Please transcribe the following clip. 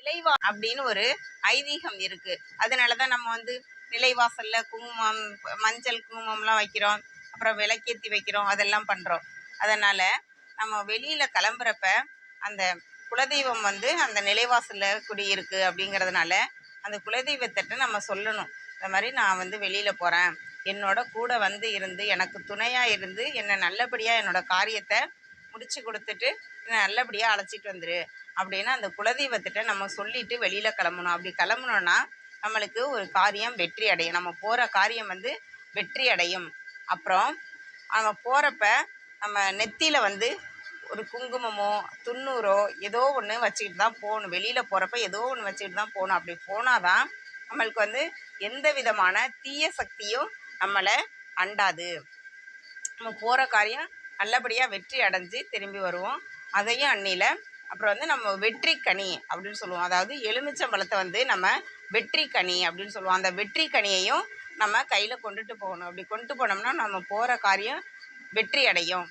நிலைவா அப்படின்னு ஒரு ஐதீகம் இருக்கு. அதனாலதான் நம்ம நிலைவாசல்ல குங்குமம், மஞ்சள் குங்குமம்லாம் வைக்கிறோம். அப்புறம் விளக்கேத்தி வைக்கிறோம். அதெல்லாம் பண்றோம். அதனால நம்ம வெளியில கிளம்புறப்ப அந்த குலதெய்வம் அந்த நிலைவாசல்ல குடியிருக்கு அப்படிங்கிறதுனால அந்த குலதெய்வத்திட்ட நம்ம சொல்லணும். இந்த மாதிரி நான் வெளியில போறேன், என்னோட கூட இருந்து எனக்கு துணையா இருந்து என்னை நல்லபடியா என்னோட காரியத்தை முடிச்சு கொடுத்துட்டு என்னை நல்லபடியா அழைச்சிட்டு வந்துரு அப்படின்னு அந்த குலதெய்வத்திட்ட நம்ம சொல்லிட்டு வெளியில கிளம்பணும். அப்படி கிளம்பணும்னா நம்மளுக்கு ஒரு காரியம் வெற்றி அடையும். நம்ம போற காரியம் வெற்றி அடையும். அப்புறம் நம்ம போறப்ப நம்ம நெத்தியில ஒரு குங்குமமோ துண்ணூரோ ஏதோ ஒன்று வச்சுக்கிட்டு தான் போகணும். வெளியில் போகிறப்ப ஏதோ ஒன்று வச்சுக்கிட்டு தான் போகணும். அப்படி போனாதான் நம்மளுக்கு எந்த விதமான தீய சக்தியும் நம்மளை அண்டாது. நம்ம போகிற காரியம் நல்லபடியாக வெற்றி அடைஞ்சு திரும்பி வருவோம். அதையும் அன்னியில் அப்புறம் நம்ம வெற்றி கனி அப்படின்னு சொல்லுவோம். அதாவது எலுமிச்சம்பழத்தை நம்ம வெற்றி கனி அப்படின்னு சொல்லுவோம். அந்த வெற்றி கனியையும் நம்ம கையில் கொண்டுட்டு போகணும். அப்படி கொண்டுட்டு போனோம்னா நம்ம போகிற காரியம் வெற்றி அடையும்.